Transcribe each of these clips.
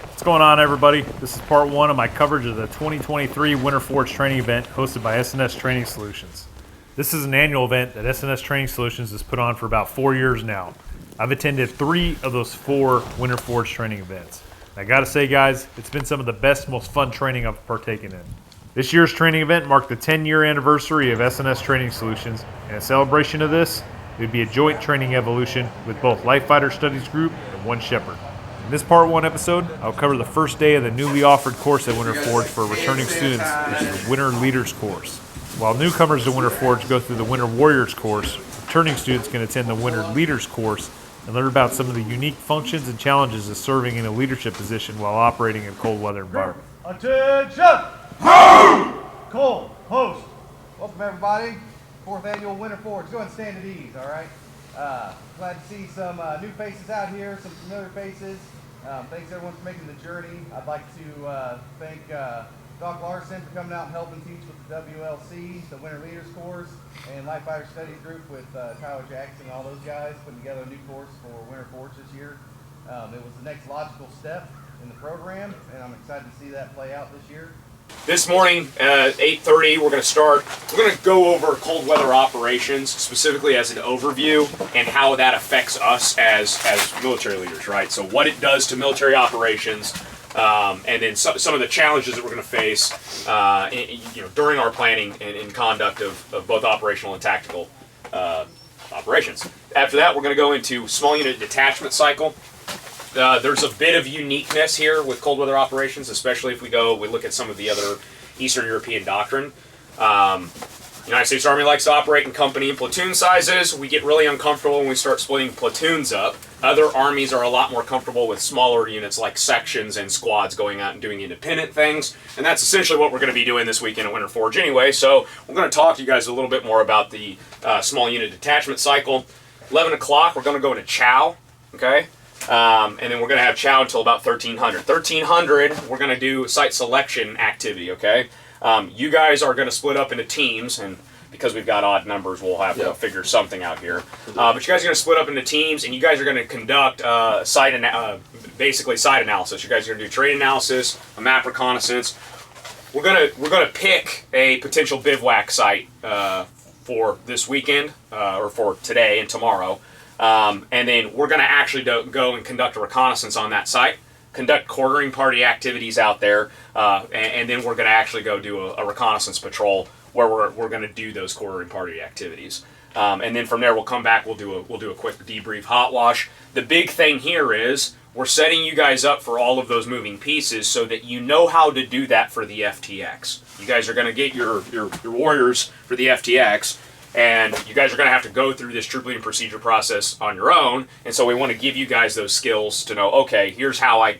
What's going on, everybody? This is part one of my coverage of the 2023 Winter Forge training event hosted by S&S Training Solutions. This is an annual event that S&S Training Solutions has put on for about 4 years now. I've attended 3 of those 4 Winter Forge training events. And I gotta say, guys, it's been some of the best, most fun training I've partaken in. This year's training event marked the 10-year anniversary of S&S Training Solutions, and in celebration of this, it would be a joint training evolution with both Life Fighter Studies Group and One Shepherd. In this part 1 episode, I'll cover the first day of the newly offered course at Winter Forge for returning students, which is the Winter Leaders course. While newcomers to Winter Forge go through the Winter Warriors course, returning students can attend the Winter Leaders course and learn about some of the unique functions and challenges of serving in a leadership position while operating in a cold weather environment. Attention! Cold, host. Welcome everybody. 4th annual Winter Forge. Go ahead and stand at ease, all right? Glad to see some new faces out here, some familiar faces. Thanks everyone for making the journey. I'd like to thank Doc Larson for coming out and helping teach with the WLC, the Winter Leaders course, and Life Fighter Studies Group with Tyler Jackson and all those guys putting together a new course for Winter Forge this year. It was the next logical step in the program, and I'm excited to see that play out this year. This morning at 8:30, we're going to go over cold weather operations, specifically as an overview, and how that affects us as military leaders, right? So what it does to military operations, and then some of the challenges that we're going to face during our planning and conduct of both operational and tactical operations. After that, we're going to go into small unit detachment cycle. There's a bit of uniqueness here with cold weather operations, especially if we look at some of the other Eastern European doctrine. United States Army likes to operate in company and platoon sizes. We get really uncomfortable when we start splitting platoons up. Other armies are a lot more comfortable with smaller units like sections and squads going out and doing independent things. And that's essentially what we're going to be doing this weekend at Winter Forge anyway. So we're going to talk to you guys a little bit more about the small unit detachment cycle. 11 o'clock, we're going to go into chow, okay? And then we're going to have chow until about 1300. 1300, we're going to do site selection activity, okay? You guys are going to split up into teams, and because we've got odd numbers, we'll have to figure something out here. But you guys are going to split up into teams, and you guys are going to conduct basically site analysis. You guys are going to do terrain analysis, a map reconnaissance. We're going to pick a potential bivouac site for this weekend, or for today and tomorrow. And then we're going to actually go and conduct a reconnaissance on that site, conduct quartering party activities out there, and then we're going to actually go do a reconnaissance patrol where we're going to do those quartering party activities. And then from there we'll come back. We'll do a quick debrief, hot wash. The big thing here is we're setting you guys up for all of those moving pieces so that you know how to do that for the FTX. You guys are going to get your warriors for the FTX. And you guys are going to have to go through this troop leading procedure process on your own. And so we want to give you guys those skills to know, okay, here's how I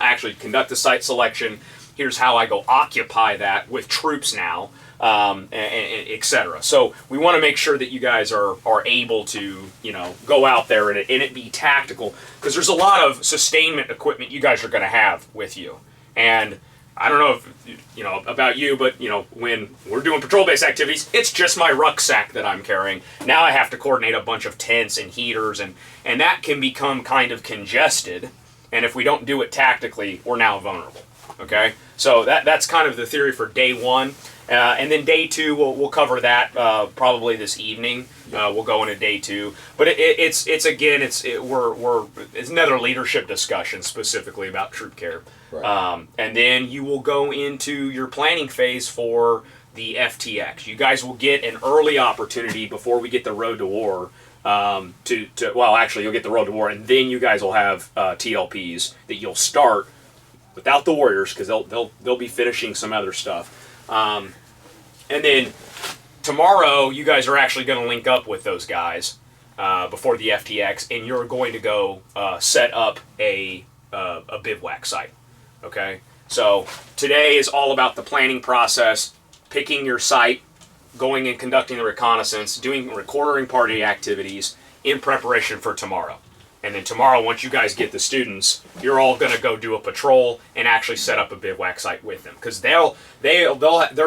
actually conduct the site selection. Here's how I go occupy that with troops now, and et cetera. So we want to make sure that you guys are able to, go out there and it be tactical. Because there's a lot of sustainment equipment you guys are going to have with you. And I don't know if, about you, but, when we're doing patrol-based activities, it's just my rucksack that I'm carrying. Now I have to coordinate a bunch of tents and heaters, and that can become kind of congested. And if we don't do it tactically, we're now vulnerable, okay? So that's kind of the theory for day 1. And then day 2, we'll cover that probably this evening. We'll go into day 2, but it's another leadership discussion specifically about troop care. Right. And then you will go into your planning phase for the FTX. You guys will get an early opportunity before we get the road to war. You'll get the road to war, and then you guys will have TLPs that you'll start without the warriors because they'll be finishing some other stuff. And then tomorrow, you guys are actually going to link up with those guys before the FTX, and you're going to go set up a bivouac site. Okay? So today is all about the planning process, picking your site, going and conducting the reconnaissance, doing quartering party activities in preparation for tomorrow. And then tomorrow, once you guys get the students, you're all going to go do a patrol and actually set up a bivouac site with them. Because they're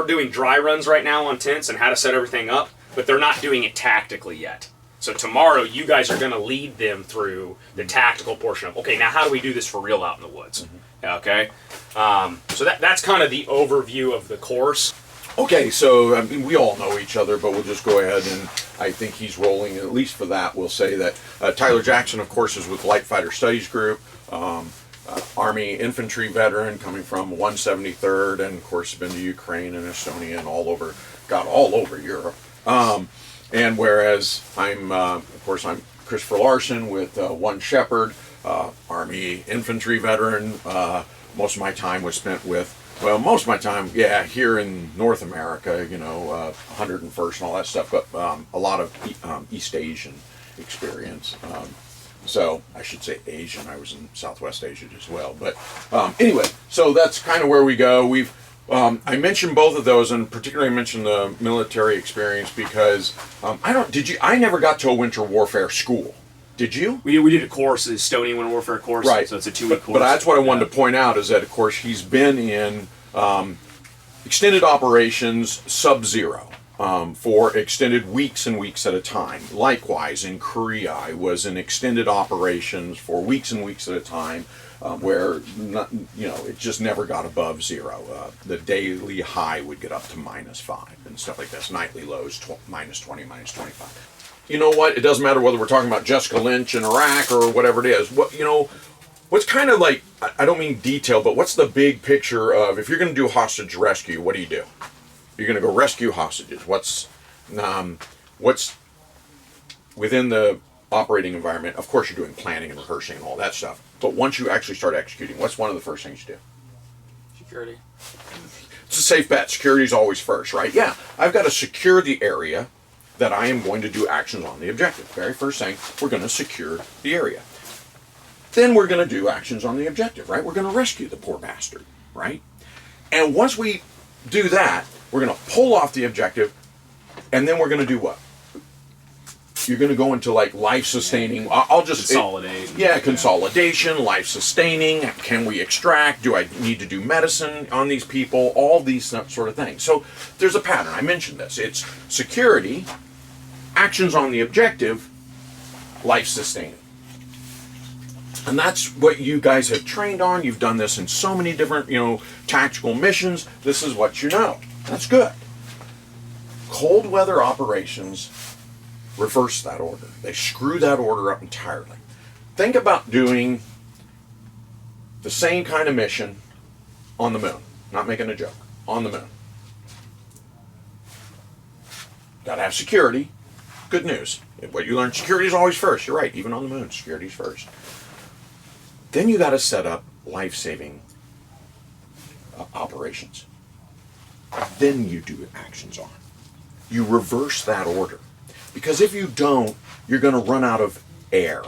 doing dry runs right now on tents and how to set everything up, but they're not doing it tactically yet. So tomorrow, you guys are going to lead them through the tactical portion of, okay, now how do we do this for real out in the woods? Mm-hmm. Okay, so that's kind of the overview of the course. Okay, so I mean, we all know each other, but we'll just go ahead and I think he's rolling, at least for that. We'll say that Tyler Jackson, of course, is with Light Fighter Studies Group, Army infantry veteran coming from 173rd, and of course been to Ukraine and Estonia and all over Europe. And whereas of course, I'm Christopher Larson with One Shepherd, Army infantry veteran. Most of my time was spent with, most of my time, here in North America, 101st and all that stuff, but a lot of East Asian experience. So I should say Asian. I was in Southwest Asia as well. But anyway, so that's kind of where we go. I mentioned both of those, and particularly I mentioned the military experience because I never got to a winter warfare school. Did you? We did a course, the Estonian Winter Warfare course. Right. So it's a 2-week course. But that's what I wanted to point out is that, of course, he's been in extended operations sub-zero for extended weeks and weeks at a time. Likewise, in Korea, I was in extended operations for weeks and weeks at a time where, it just never got above zero. The daily high would get up to -5 and stuff like this. Nightly lows, -20, -25. You know what? It doesn't matter whether we're talking about Jessica Lynch in Iraq or whatever it is. What's kind of like, I don't mean detail, but what's the big picture of, if you're going to do hostage rescue, what do? You're going to go rescue hostages. What's within the operating environment? Of course, you're doing planning and rehearsing and all that stuff. But once you actually start executing, what's one of the first things you do? Security. It's a safe bet. Security is always first, right? Yeah, I've got to secure the area that I am going to do actions on the objective. Very first thing, we're going to secure the area. Then we're going to do actions on the objective, right? We're going to rescue the poor bastard, right? And once we do that, we're going to pull off the objective, and then we're going to do what? You're going to go into like life-sustaining. I'll just consolidate. Consolidation, life-sustaining. Can we extract? Do I need to do medicine on these people? All these sort of things. So there's a pattern. I mentioned this. It's security, actions on the objective, life-sustaining. And that's what you guys have trained on. You've done this in so many different, tactical missions. This is what you know. That's good. Cold weather operations reverse that order. They screw that order up entirely. Think about doing the same kind of mission on the moon. Not making a joke. On the moon. Gotta have security. Good news. What you learn, security is always first. You're right. Even on the moon, security's first. Then you gotta set up life-saving operations. Then you do actions on. You reverse that order. Because if you don't, you're going to run out of air.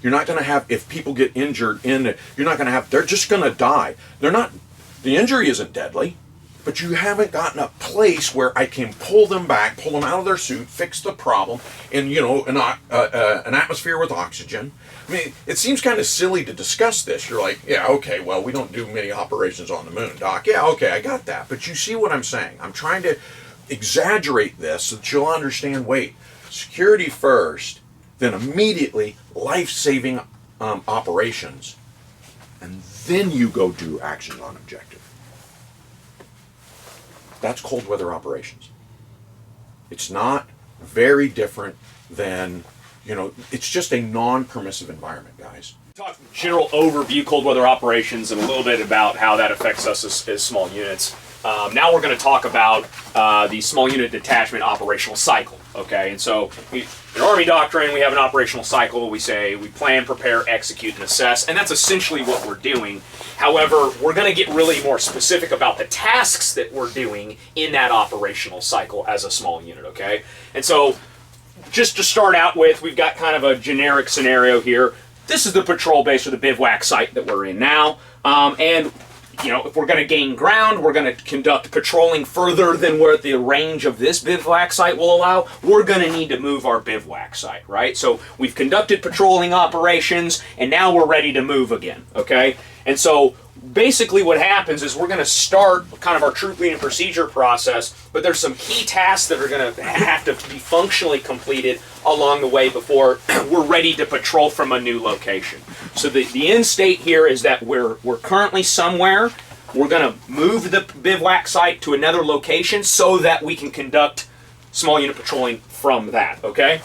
You're not going to have, if people get injured you're not going to have, they're just going to die. The injury isn't deadly, but you haven't gotten a place where I can pull them back, pull them out of their suit, fix the problem in, an atmosphere with oxygen. I mean, it seems kind of silly to discuss this. You're like, yeah, okay, well, we don't do many operations on the moon, Doc. Yeah, okay, I got that. But you see what I'm saying. I'm trying to exaggerate this so that you'll understand, wait, security first, then immediately life-saving operations, and then you go do actions on objective. That's cold weather operations. It's not very different than, it's just a non-permissive environment, guys. Talk general overview, cold weather operations, and a little bit about how that affects us as small units. Now we're going to talk about the small unit detachment operational cycle. Okay, and so in Army doctrine, we have an operational cycle. We say we plan, prepare, execute, and assess, and that's essentially what we're doing. However, we're going to get really more specific about the tasks that we're doing in that operational cycle as a small unit. Okay, and so just to start out with, we've got kind of a generic scenario here. This is the patrol base or the bivouac site that we're in now, and if we're going to gain ground, we're going to conduct patrolling further than where the range of this bivouac site will allow, we're going to need to move our bivouac site, right? So we've conducted patrolling operations, and now we're ready to move again, okay? And so basically what happens is we're going to start kind of our troop leading procedure process, but there's some key tasks that are going to have to be functionally completed along the way before we're ready to patrol from a new location. So the end state here is that we're currently somewhere. We're going to move the bivouac site to another location so that we can conduct small unit patrolling from that, okay?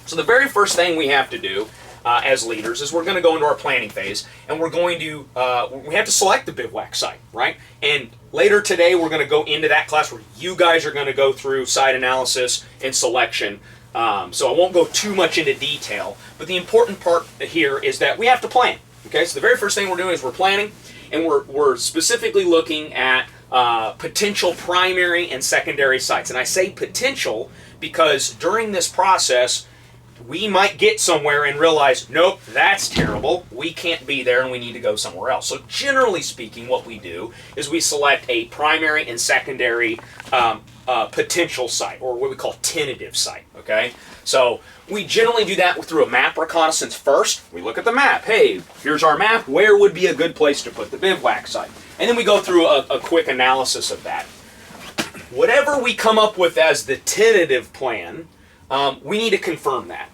So the very first thing we have to do as leaders is we're going to go into our planning phase, and we're going to we have to select the bivouac site, right? And later today we're going to go into that class where you guys are going to go through site analysis and selection. So I won't go too much into detail, but the important part here is that we have to plan. Okay, so the very first thing we're doing is we're planning, and we're specifically looking at potential primary and secondary sites. And I say potential because during this process, we might get somewhere and realize, nope, that's terrible. We can't be there and we need to go somewhere else. So generally speaking, what we do is we select a primary and secondary potential site, or what we call tentative site, okay? So we generally do that through a map reconnaissance first. We look at the map. Hey, here's our map. Where would be a good place to put the bivouac site? And then we go through a quick analysis of that. Whatever we come up with as the tentative plan, we need to confirm that.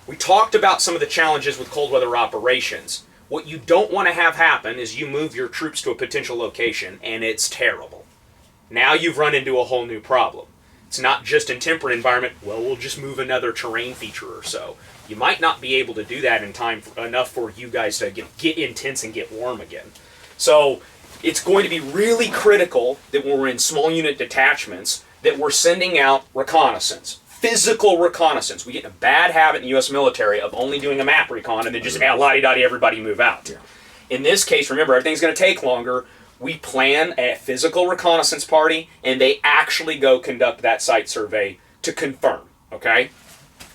We talked about some of the challenges with cold weather operations. What you don't want to have happen is you move your troops to a potential location and it's terrible. Now you've run into a whole new problem. It's not just in temperate environment, well, we'll just move another terrain feature or so. You might not be able to do that in time enough for you guys to get intense and get warm again. So it's going to be really critical that when we're in small unit detachments that we're sending out reconnaissance. Physical reconnaissance. We get in a bad habit in the U.S. military of only doing a map recon and then just la-di-da-di everybody move out. Yeah. In this case, remember, everything's going to take longer. We plan a physical reconnaissance party, and they actually go conduct that site survey to confirm, okay?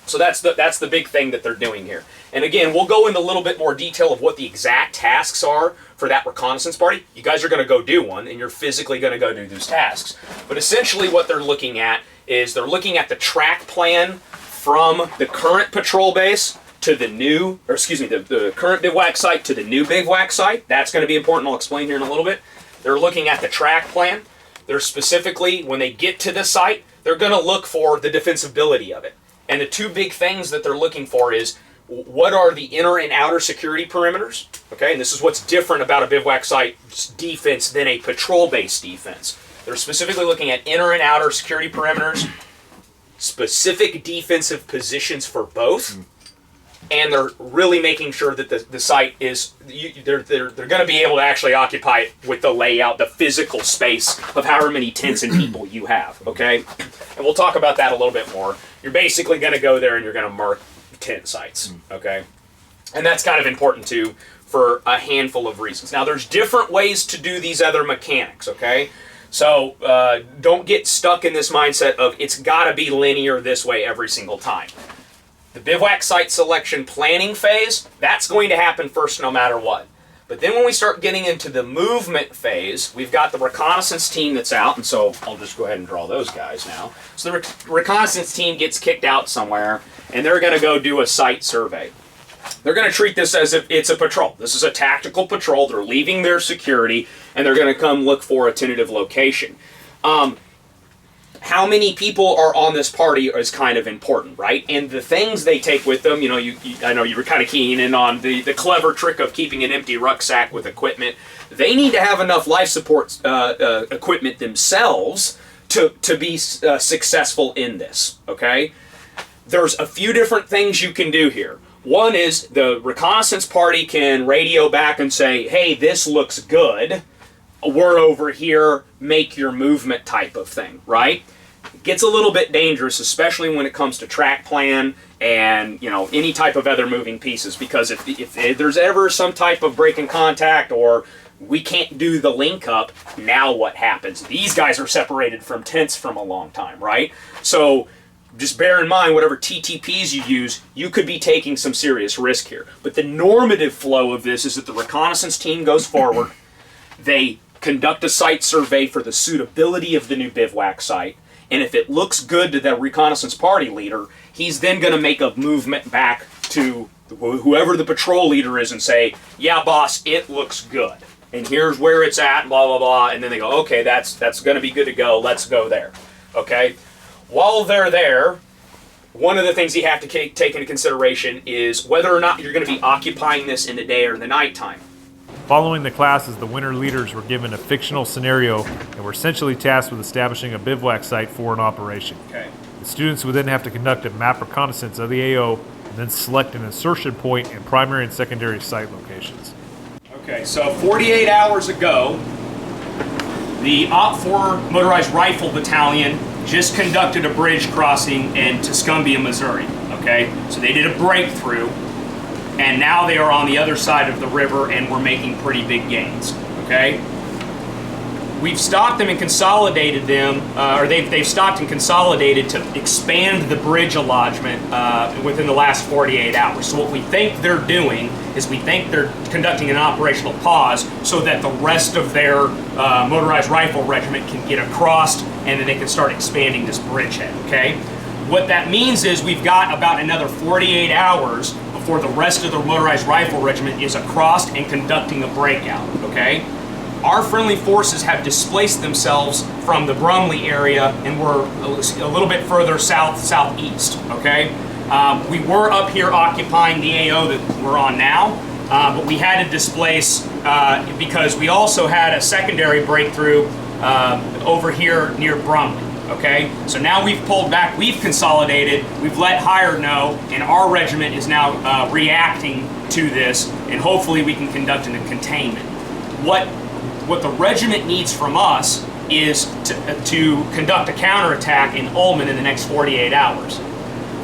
So that's the big thing that they're doing here. And again, we'll go into a little bit more detail of what the exact tasks are for that reconnaissance party. You guys are going to go do one, and you're physically going to go do those tasks. But essentially what they're looking at is they're looking at the track plan from the current patrol base to the new, or excuse me, the current bivouac site to the new bivouac site. That's going to be important. I'll explain here in a little bit. They're looking at the track plan. They're specifically, when they get to the site, they're going to look for the defensibility of it. And the two big things that they're looking for is what are the inner and outer security perimeters? Okay, and this is what's different about a bivouac site defense than a patrol-based defense. They're specifically looking at inner and outer security perimeters, specific defensive positions for both, and they're really making sure that the site is, they're going to be able to actually occupy it with the layout, the physical space of however many tents and people you have, okay? And we'll talk about that a little bit more. You're basically going to go there and you're going to mark tent sites, okay? And that's kind of important too for a handful of reasons. Now there's different ways to do these other mechanics, okay? So don't get stuck in this mindset of it's got to be linear this way every single time. The bivouac site selection planning phase, that's going to happen first no matter what. But then when we start getting into the movement phase, we've got the reconnaissance team that's out, and so I'll just go ahead and draw those guys now. So the reconnaissance team gets kicked out somewhere, and they're going to go do a site survey. They're going to treat this as if it's a patrol. This is a tactical patrol. They're leaving their security, and they're going to come look for a tentative location. How many people are on this party is kind of important, right? And the things they take with them, you know, I know you were kind of keying in on the clever trick of keeping an empty rucksack with equipment. They need to have enough life support equipment themselves to be successful in this, okay? There's a few different things you can do here. One is the reconnaissance party can radio back and say, hey, this looks good. We're over here, make your movement type of thing, right? It gets a little bit dangerous, especially when it comes to track plan and, you know, any type of other moving pieces, because if there's ever some type of break in contact or we can't do the link up, now what happens? These guys are separated from tents from a long time, right? So just bear in mind, whatever TTPs you use, you could be taking some serious risk here. But the normative flow of this is that the reconnaissance team goes forward, they conduct a site survey for the suitability of the new bivouac site, and if it looks good to the reconnaissance party leader, he's then going to make a movement back to whoever the patrol leader is and say, yeah, boss, it looks good, and here's where it's at, blah, blah, blah, and then they go, okay, that's going to be good to go, let's go there, okay? While they're there, one of the things you have to take into consideration is whether or not you're going to be occupying this in the day or in the nighttime. Following the classes, the winter leaders were given a fictional scenario and were essentially tasked with establishing a bivouac site for an operation. Okay. The students would then have to conduct a map reconnaissance of the AO and then select an insertion point in primary and secondary site locations. Okay, so 48 hours ago, the OPFOR Motorized Rifle Battalion just conducted a bridge crossing in Tuscumbia, Missouri. Okay, so they did a breakthrough, and now they are on the other side of the river, and we're making pretty big gains. Okay, we've stopped them and consolidated them, or they've stopped and consolidated to expand the bridge allotment within the last 48 hours. So what we think they're doing is we think they're conducting an operational pause so that the rest of their motorized rifle regiment can get across, and then they can start expanding this bridgehead, okay? What that means is we've got about another 48 hours before the rest of the motorized rifle regiment is across and conducting a breakout, okay? Our friendly forces have displaced themselves from the Brumley area, and we're a little bit further southeast, okay? We were up here occupying the AO that we're on now, but we had to displace because we also had a secondary breakthrough over here near Brumley, okay? So now we've pulled back, we've consolidated, we've let higher know, and our regiment is now reacting to this, and hopefully we can conduct a containment. What the regiment needs from us is to conduct a counterattack in Ullman in the next 48 hours.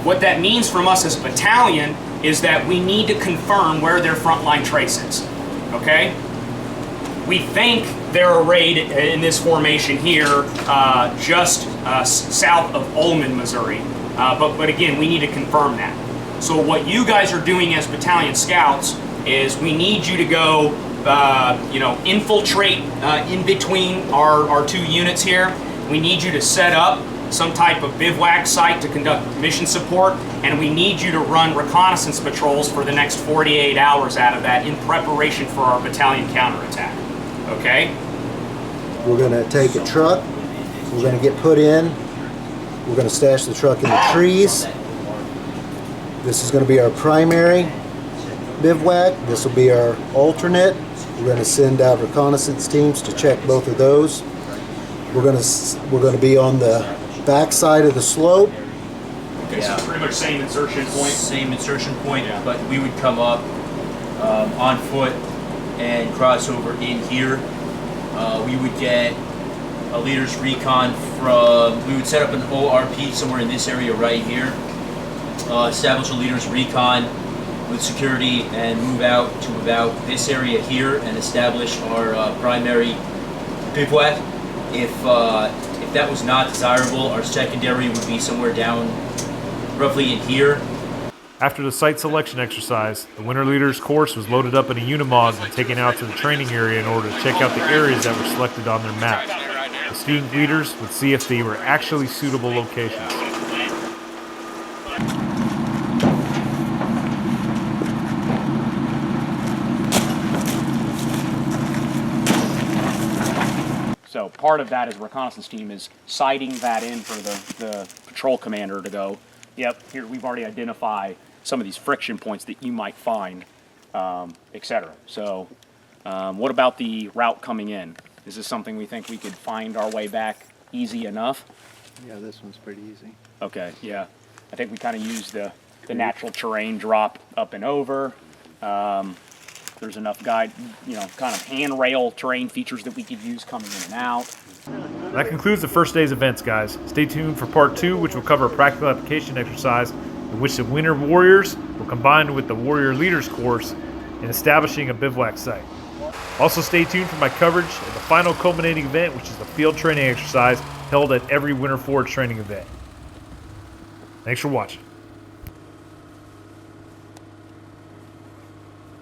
What that means from us as a battalion is that we need to confirm where their frontline trace is, okay? We think they're arrayed in this formation here just south of Ullman, Missouri, but again, we need to confirm that. So what you guys are doing as battalion scouts is we need you to go infiltrate in between our two units here. We need you to set up some type of bivouac site to conduct mission support, and we need you to run reconnaissance patrols for the next 48 hours out of that in preparation for our battalion counterattack. Okay? We're going to take a truck, we're going to get put in, we're going to stash the truck in the trees. This is going to be our primary bivouac. This will be our alternate. We're going to send out reconnaissance teams to check both of those. We're going to be on the back side of the slope. Okay, so pretty much same insertion point. Same insertion point, but we would come up on foot and cross over in here. We would get a leader's recon we would set up an ORP somewhere in this area right here. Establish a leader's recon with security and move out to about this area here and establish our primary bivouac. If that was not desirable, our secondary would be somewhere down roughly in here. After the site selection exercise, the winter leaders' course was loaded up in a Unimog and taken out to the training area in order to check out the areas that were selected on their map. The student leaders would see if they were actually suitable locations. So part of that as a reconnaissance team is sighting that in for the patrol commander to go, yep, here we've already identified some of these friction points that you might find, etc. So what about the route coming in? Is this something we think we could find our way back easy enough? Yeah, this one's pretty easy. Okay, yeah. I think we kind of use the natural terrain drop up and over. There's enough kind of handrail terrain features that we could use coming in and out. That concludes the first day's events, guys. Stay tuned for part 2, which will cover a practical application exercise in which the winter warriors will combine with the warrior leaders course in establishing a bivouac site. Also stay tuned for my coverage of the final culminating event, which is the field training exercise held at every Winter Forge training event. Thanks for watching.